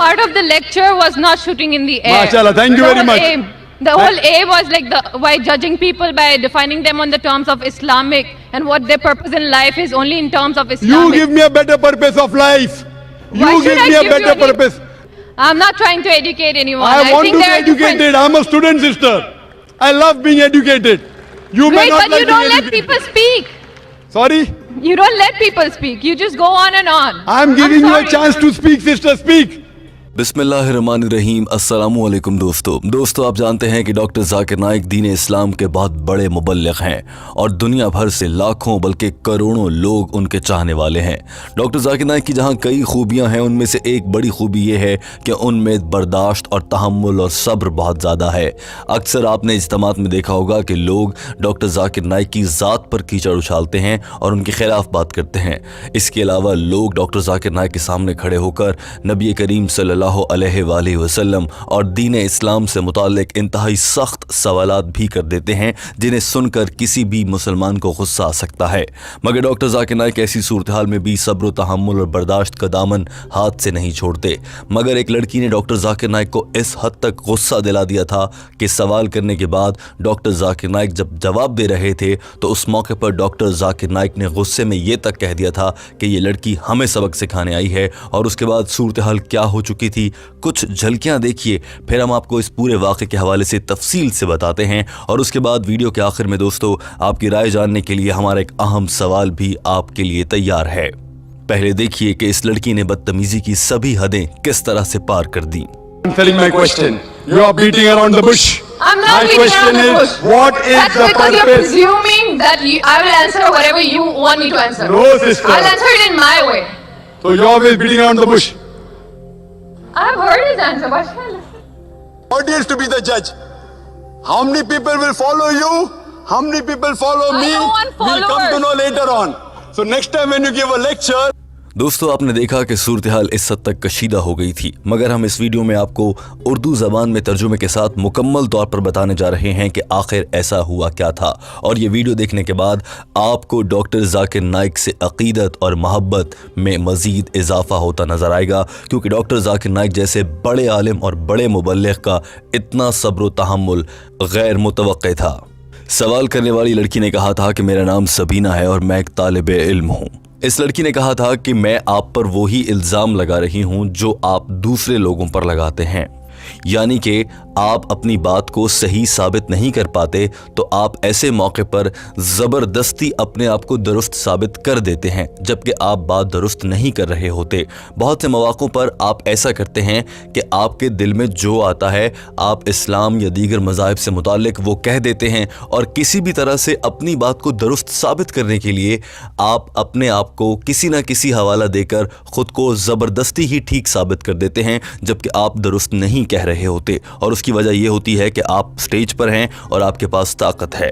part of the lecture was not shooting in the air. MashaAllah, thank you very much. The whole aim was like by judging people by defining them on the terms of Islamic and what their purpose in life is only in terms of Islamic. You give me a better purpose of life. Why You should give I me a give you better any- purpose. I'm not trying to educate anyone. I want think to be there are different- educated. I'm a student, sister. I love being educated. You may Great, not but like you don't being let educated. people speak. Sorry? You don't let people speak. You just go on and on. I'm giving you a sorry. chance to speak, sister. Speak. बिस्मिल्लाहिर्रहमानिर्रहीम अस्सलामु अलैकुम दोस्तों आप जानते हैं कि doctor Zakir Naik दीन इस्लाम के बहुत बड़े मुबल्लिग हैं और दुनिया भर से लाखों बल्कि करोड़ों लोग उनके चाहने वाले हैं। डॉक्टर जाकिर नाइक की जहां कई खूबियां हैं उनमें से एक बड़ी खूबी ये है कि उनमें बर्दाश्त और तहम्मुल और सब्र बहुत ज़्यादा है। अक्सर आपने इज्तिमात में देखा होगा कि लोग डॉक्टर जाकिर नाइक की ज़ात पर कीचड़ उछालते हैं और उनके खिलाफ बात करते हैं। इसके अलावा लोग डॉक्टर जाकिर नाइक के सामने खड़े होकर नबी करीम सल्लल्लाहु अलैहि वसल्लम और दीन इस्लाम से मुताल्लिक इंतहाई सख्त सवालात भी कर देते हैं जिन्हें सुनकर किसी भी मुसलमान को गुस्सा आ सकता है। मगर डॉक्टर जाकिर नाइक ऐसी सूरत हाल में भी सब्र तहम्मुल और बर्दाश्त का दामन हाथ से नहीं छोड़ते। मगर एक लड़की ने डॉक्टर जाकिर नाइक को इस हद तक गुस्सा दिला दिया था कि सवाल करने के बाद डॉक्टर जाकिर नाइक जब जवाब दे रहे थे तो उस मौके पर डॉक्टर जाकिर नाइक ने गुस्से में ये तक कह दिया था कि ये लड़की हमें सबक सिखाने आई है। और उसके बाद सूरत हाल क्या हो चुकी थी कुछ झलकियां देखिए, फिर हम आपको इस पूरे वाक़े के हवाले से तफसील से बताते हैं। और उसके बाद वीडियो के आखिर में दोस्तों आपकी राय जानने के लिए हमारा एक अहम सवाल भी आपके लिए तैयार है। पहले देखिए कि इस लड़की ने बदतमीजी की सभी हदें किस तरह से पार कर दी। Answering my question. You are beating around the bush. I'm not My beating question around the is, bush. what is That's the because you're purpose? presuming that I will answer whatever you want me to answer. No, sister. I'll answer it in my way. So you're always beating around the bush. I've heard his answer. Why should I listen? Audience to be the judge. How many people will follow you? How many people follow I me? don't want We'll come to followers. know later on. So next time when you give a lecture, दोस्तों आपने देखा कि सूरत हाल इस हद तक कशीदा हो गई थी, मगर हम इस वीडियो में आपको उर्दू ज़बान में तर्जुमे के साथ मुकम्मल तौर पर बताने जा रहे हैं कि आखिर ऐसा हुआ क्या था। और ये वीडियो देखने के बाद आपको डॉक्टर जाकिर नाइक से अक़ीदत और मोहब्बत में मज़ीद इजाफा होता नज़र आएगा, क्योंकि डॉक्टर जाकिर नाइक जैसे बड़े आलिम और बड़े मुबल्लिग़ का इतना सब्र व तहम्मुल गैर मुतवक्के था। सवाल करने वाली लड़की ने कहा था कि मेरा नाम सबीना है और मैं एक तालिब इल्म हूँ। इस लड़की ने कहा था कि मैं आप पर वही इल्ज़ाम लगा रही हूँ जो आप दूसरे लोगों पर लगाते हैं, यानी कि आप अपनी बात को सही साबित नहीं कर पाते तो आप ऐसे मौके पर ज़बरदस्ती अपने आप को दुरुस्त साबित कर देते हैं जबकि आप बात दुरुस्त नहीं कर रहे होते। बहुत से मौक़ों पर आप ऐसा करते हैं कि आपके दिल में जो आता है आप इस्लाम या दीगर मज़ाहिब से मुताल्लिक़ वो कह देते हैं और किसी भी तरह से अपनी बात को दुरुस्त साबित करने के लिए आप अपने आप को किसी न किसी हवाला देकर ख़ुद को ज़बरदस्ती ही ठीक साबित कर देते हैं जबकि आप दुरुस्त नहीं कह रहे होते। और उसकी वजह यह होती है कि आप स्टेज पर हैं और आपके पास ताकत है।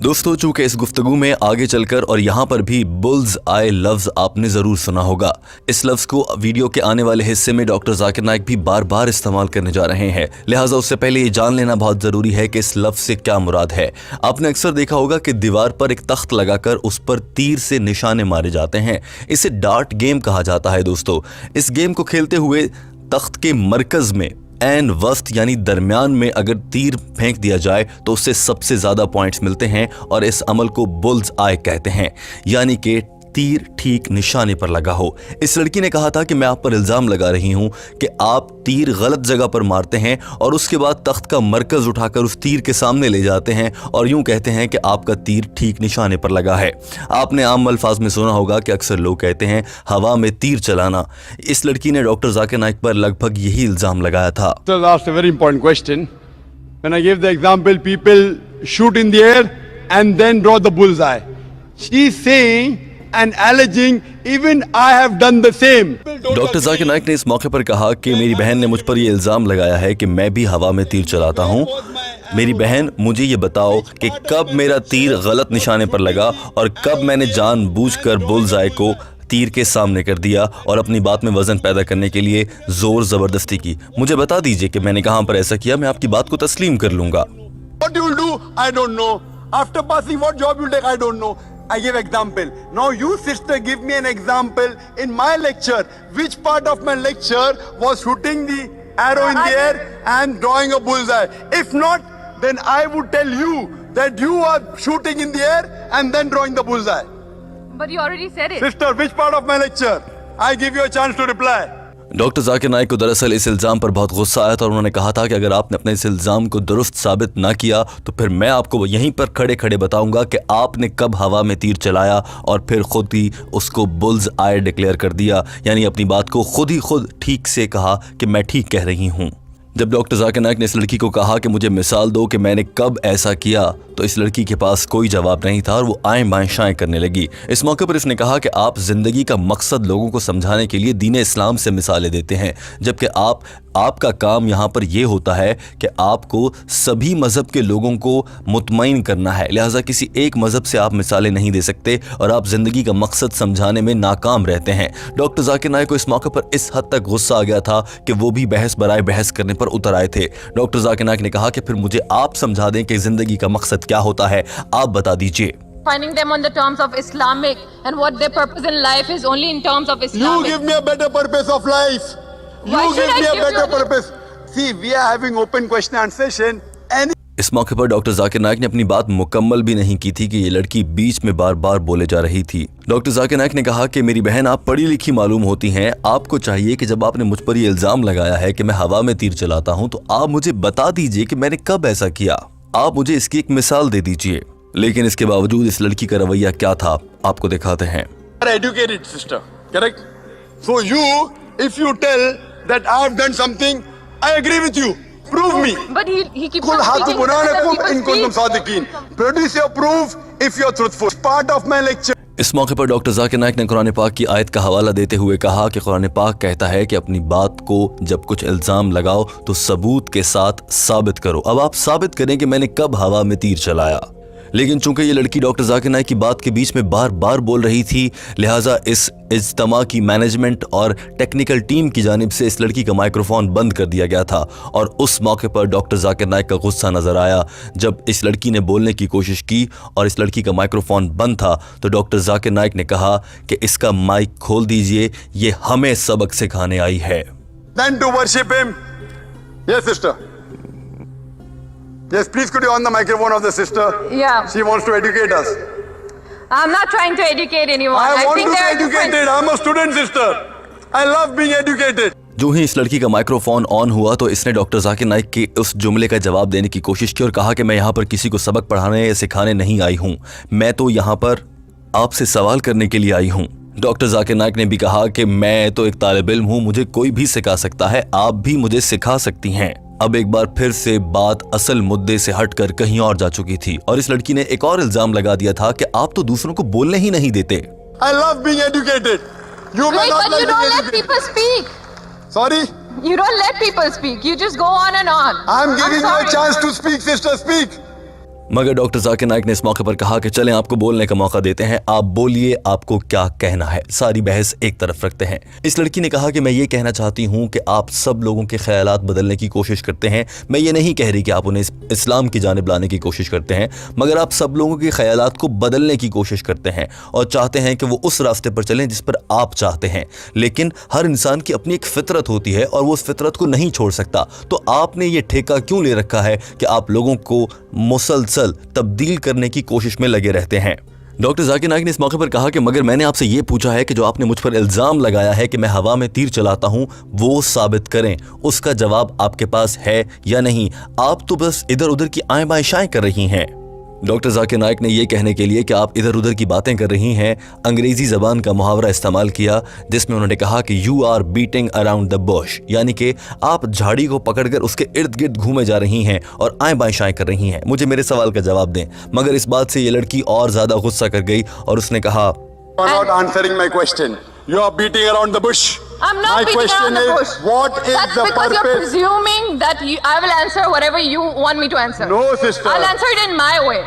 दोस्तों चूंकि इस गुफ्तगू में आगे चलकर और यहाँ पर भी बुल्स आई लफ्ज़ आपने ज़रूर सुना होगा, इस लफ्ज़ को वीडियो के आने वाले हिस्से में डॉक्टर जाकिर नाइक भी बार बार इस्तेमाल करने जा रहे हैं, लिहाजा उससे पहले ये जान लेना बहुत ज़रूरी है कि इस लफ्ज़ से क्या मुराद है। आपने अक्सर देखा होगा कि दीवार पर एक तख्त लगाकर उस पर तीर से निशाने मारे जाते हैं। इसे डार्ट गेम कहा जाता है। दोस्तों इस गेम को खेलते हुए तख्त के मरकज़ में एन वस्त यानी दरमियान में अगर तीर फेंक दिया जाए तो उससे सबसे ज़्यादा पॉइंट्स मिलते हैं और इस अमल को बुल्स आई कहते हैं, यानी कि तीर ठीक निशाने पर लगा हो। इस लड़की ने कहा था कि मैं आप पर इल्ज़ाम लगा रही हूं कि आप तीर गलत जगह पर मारते हैं और उसके बाद तख्त का मरकज़ उठाकर उस तीर के सामने ले जाते हैं और यूं कहते हैं कि आपका तीर ठीक निशाने पर लगा है। आपने आम अल्फाज में सुना होगा कि अक्सर लोग कहते हैं हवा में तीर चलाना। इस लड़की ने डॉक्टर जाकिर नाइक पर लगभग यही इल्ज़ाम लगाया था। so asked a very important question. When I gave the example, people shoot in the air and then draw the bullseye. She's saying and alleging even I have done the same. Doctor Zakir Naik ने इस मौके पर कहा कि मेरी बहन ने मुझ पर यह इल्ज़ाम लगाया है कि मैं भी हवा में तीर चलाता हूँ। मेरी बहन मुझे ये बताओ कि कब मेरा तीर गलत निशाने पर लगा और कब मैंने जानबूझकर बुल्सआई को तीर के सामने कर दिया और अपनी बात में वजन पैदा करने के लिए जोर जबरदस्ती की। मुझे बता दीजिए कि मैंने कहां पर ऐसा किया, मैं आपकी बात को तस्लीम कर लूंगा। What you will do, I don't know. After passing, what job you will take, I don't know. I give example. Now you sister give me an example in my lecture. Which part of my lecture was shooting the arrow in the air and drawing a bullseye? If not, then I would tell you that you are shooting in the air and then drawing the bullseye. But you already said it. Sister, which part of my lecture? I give you a chance to reply. Doctor Zakir Naik को दरअसल इस इल्ज़ाम पर बहुत गुस्सा आया था और उन्होंने कहा था कि अगर आपने अपने इस इल्ज़ाम को दुरुस्त साबित ना किया तो फिर मैं आपको यहीं पर खड़े खड़े बताऊंगा कि आपने कब हवा में तीर चलाया और फिर खुद ही उसको बुल्स आई डिक्लेयर कर दिया, यानी अपनी बात को खुद ठीक से कहा कि मैं ठीक कह रही हूँ। जब डॉक्टर जाकिर नाइक ने इस लड़की को कहा कि मुझे मिसाल दो कि मैंने कब ऐसा किया, तो इस लड़की के पास कोई जवाब नहीं था और वो आएं बाएं शाएं करने लगी। इस मौके पर इसने कहा कि आप जिंदगी का मकसद लोगों को समझाने के लिए दीन इस्लाम से मिसालें देते हैं, जबकि आपका काम यहाँ पर यह होता है कि आपको सभी मजहब के लोगों को मुतमईन करना है, लिहाजा किसी एक मजहब से आप मिसालें नहीं दे सकते और आप जिंदगी का मकसद समझाने में नाकाम रहते हैं। डॉक्टर जाकिर नाइक को इस मौके पर इस हद तक गुस्सा आ गया था कि वो भी बहस बराए बहस करने पर उतर आए थे। डॉक्टर जाकिर नाइक ने कहा कि फिर मुझे आप समझा दें कि जिंदगी का मकसद क्या होता है, आप बता दीजिए। Finding them on the terms of Islamic and what their purpose in life is only in terms of Islamic. You give me a better purpose of life. Why You should give I me a give better you- purpose. See, we are having open question and session. Any इस मौके पर doctor Zakir Naik ने अपनी बात मुकम्मल भी नहीं की थी कि ये लड़की बीच में बार बार बोले जा रही थी। डॉक्टर जाकिर नाइक ने कहा कि मेरी बहन, आप पढ़ी लिखी मालूम होती हैं, आपको चाहिए कि जब आपने मुझ पर ये इल्जाम लगाया है कि मैं हवा में तीर चलाता हूं, तो आप मुझे बता दीजिए कि मैंने कब ऐसा किया। आप मुझे इसकी एक मिसाल दे दीजिए। लेकिन इसके बावजूद इस लड़की का रवैया क्या था, आपको दिखाते हैं। are educated, sister. Correct? So you, if you tell that I have done something, I agree with you. Prove me. But he keeps Kul on hatu speaking. burhanakum Other in people kuntum speak. sadiqin. Produce your proof if you're truthful. Part of my lecture. इस मौके पर doctor Zakir Naik ने कुरान पाक की आयत का हवाला देते हुए कहा कि कुरान पाक कहता है कि अपनी बात को जब कुछ इल्जाम लगाओ तो सबूत के साथ साबित करो। अब आप साबित करें कि मैंने कब हवा में तीर चलाया। लेकिन चूंकि ये लड़की डॉक्टर जाकिर नाइक की बात के बीच में बार बार बोल रही थी, लिहाजा इस इज्तिमा की मैनेजमेंट और टेक्निकल टीम की जानिब से इस लड़की का माइक्रोफोन बंद कर दिया गया था। और उस मौके पर डॉक्टर जाकिर नाइक का गुस्सा नजर आया जब इस लड़की ने बोलने की कोशिश की और इस लड़की का माइक्रोफोन बंद था, तो डॉक्टर जाकिर नाइक ने कहा कि इसका माइक खोल दीजिए, ये हमें सबक सिखाने आई है। Then to worship him. Yes, sister. Yes, please could you on the microphone of the sister? Yeah. She wants to educate us. I'm not trying to educate anyone. I want think to be there are different- educated. I'm a student, sister. I love being educated. जो ही इस लड़की का microphone on हुआ तो इसने doctor Zakir Naik के उस जुमले का जवाब देने की कोशिश की और कहा कि मैं यहाँ पर किसी को सबक पढ़ाने या सिखाने नहीं आई हूँ, मैं तो यहाँ पर आपसे सवाल करने के लिए आई हूँ। डॉक्टर जाकिर नाइक ने भी कहा कि मैं तो एक तालिब इल्म हूँ, मुझे कोई भी सिखा सकता है, आप भी मुझे सिखा सकती हैं। अब एक बार फिर से बात असल मुद्दे से हटकर कहीं और जा चुकी थी और इस लड़की ने एक और इल्जाम लगा दिया था कि आप तो दूसरों को बोलने ही नहीं देते। I love being educated. You may Wait, not but like you being don't let educated. people speak. Sorry? You don't let people speak. You just go on and on. I'm giving you a sorry. chance to speak, sister. Speak. मगर doctor Zakir Naik ने इस मौके पर कहा कि चलें आपको बोलने का मौका देते हैं, आप बोलिए, आपको क्या कहना है। सारी बहस एक तरफ रखते हैं। इस लड़की ने कहा कि मैं ये कहना चाहती हूँ कि आप सब लोगों के ख्यालात बदलने की कोशिश करते हैं। मैं ये नहीं कह रही कि आप उन्हें इस्लाम की जानिब लाने की कोशिश करते हैं, मगर आप सब लोगों के ख्यालात को बदलने की कोशिश करते हैं और चाहते हैं कि वो उस रास्ते पर चलें जिस पर आप चाहते हैं। लेकिन हर इंसान की अपनी एक फितरत होती है और वो उस फितरत को नहीं छोड़ सकता। तो आपने ये ठेका क्यों ले रखा है कि आप लोगों को मुसलसल तब्दील करने की कोशिश में लगे रहते हैं। डॉक्टर जाकिर नाइक ने इस मौके पर कहा कि मगर मैंने आपसे ये पूछा है कि जो आपने मुझ पर इल्जाम लगाया है कि मैं हवा में तीर चलाता हूं, वो साबित करें। उसका जवाब आपके पास है या नहीं? आप तो बस इधर उधर की आएं बाएं शाएं कर रही हैं। डॉक्टर जाकिर नाइक ने यह कहने के लिए कि आप इधर उधर की बातें कर रही हैं, अंग्रेजी जबान का मुहावरा इस्तेमाल किया जिसमें उन्होंने कहा कि you are beating around the bush, यानी कि आप झाड़ी को पकड़कर उसके इर्द गिर्द घूमे जा रही हैं और आएं बाएं शाएं कर रही हैं। मुझे मेरे सवाल का जवाब दें। मगर इस बात से ये लड़की और ज्यादा गुस्सा कर गई और उसने कहा, You are not answering my question. You are beating around the bush. I'm not My beating question around the is, bush. what is That's the because you're purpose? presuming that I will answer whatever you want me to answer. No, sister. I'll answer it in my way.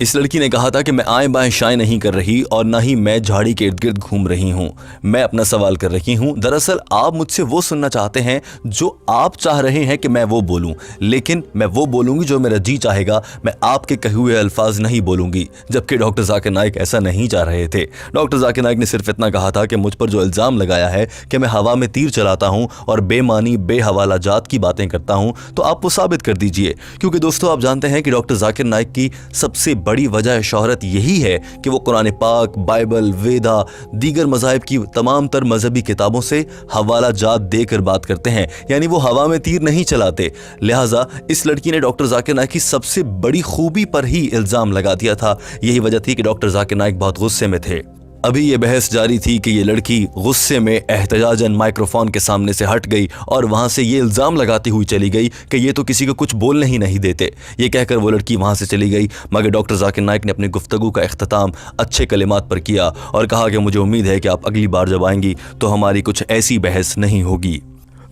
इस लड़की ने कहा था कि मैं आए बाएं शाएं नहीं कर रही और ना ही मैं झाड़ी के इर्द गिर्द घूम रही हूं, मैं अपना सवाल कर रही हूं। दरअसल आप मुझसे वो सुनना चाहते हैं जो आप चाह रहे हैं कि मैं वो बोलूं, लेकिन मैं वो बोलूंगी जो मेरा जी चाहेगा, मैं आपके कहे हुए अल्फाज नहीं बोलूंगी। जबकि डॉक्टर जाकिर नाइक ऐसा नहीं चाह रहे थे। डॉक्टर जाकिर नाइक ने सिर्फ इतना कहा था कि मुझ पर जो इल्ज़ाम लगाया है कि मैं हवा में तीर चलाता हूं और बेमानी बेहवाला जात की बातें करता हूं, तो आप वो साबित कर दीजिए। क्योंकि दोस्तों आप जानते हैं कि डॉक्टर जाकिर नाइक की सबसे बड़ी वजह शोहरत यही है कि वो कुरान पाक, बाइबल, वेदा, दीगर मज़ाहिब की तमाम तर मजहबी किताबों से हवाला जात देकर बात करते हैं, यानी वो हवा में तीर नहीं चलाते। लिहाजा इस लड़की ने डॉक्टर जाकिर नाइक की सबसे बड़ी खूबी पर ही इल्ज़ाम लगा दिया था। यही वजह थी कि डॉक्टर जाकिर नाइक बहुत गुस्से में थे। अभी ये बहस जारी थी कि ये लड़की गुस्से में एहतजाजन माइक्रोफोन के सामने से हट गई और वहाँ से ये इल्ज़ाम लगाती हुई चली गई कि ये तो किसी को कुछ बोलने ही नहीं देते। ये कहकर वो लड़की वहाँ से चली गई, मगर डॉक्टर जाकिर नाइक ने अपनी गुफ्तगू का इख्तिताम अच्छे कलिमात पर किया और कहा कि मुझे उम्मीद है कि आप अगली बार जब आएंगी तो हमारी कुछ ऐसी बहस नहीं होगी।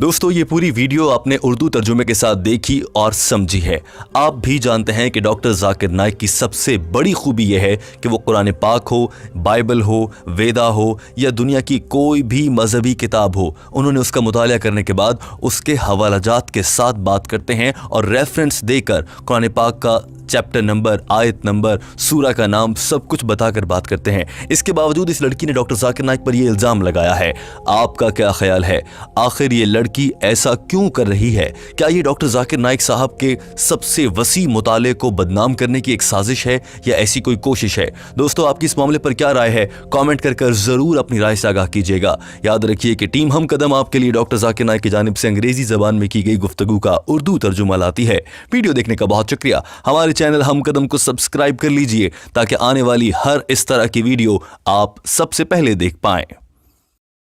दोस्तों ये पूरी वीडियो आपने उर्दू तर्जुमे के साथ देखी और समझी है। आप भी जानते हैं कि डॉक्टर जाकिर नाइक की सबसे बड़ी खूबी यह है कि वो कुरान पाक हो, बाइबल हो, वेदा हो या दुनिया की कोई भी मजहबी किताब हो, उन्होंने उसका मुताला करने के बाद उसके हवालाजात के साथ बात करते हैं और रेफरेंस देकर कुरान पाक का चैप्टर नंबर, आयत नंबर, सूरा का नाम सब कुछ बताकर बात करते हैं। इसके बावजूद इस लड़की ने डॉक्टर जाकिर नाइक पर यह इल्ज़ाम लगाया है। आपका क्या ख्याल है, आखिर ये लड़की ऐसा क्यों कर रही है? क्या ये डॉक्टर जाकिर नाइक साहब के सबसे वसी मुताले को बदनाम करने की एक साजिश है या ऐसी कोई कोशिश है? दोस्तों आपकी इस मामले पर क्या राय है? कमेंट कर जरूर अपनी राय से आगाह कीजिएगा। याद रखिए कि टीम हम कदम आपके लिए डॉक्टर जाकिर नाइक की जानिब से अंग्रेजी जबान में की गई गुफ्तगू का उर्दू तर्जुमा लाती है। वीडियो देखने का बहुत शुक्रिया। हमारे चैनल हम कदम को सब्सक्राइब कर लीजिए ताकि आने वाली हर इस तरह की वीडियो आप सबसे पहले देख पाएं।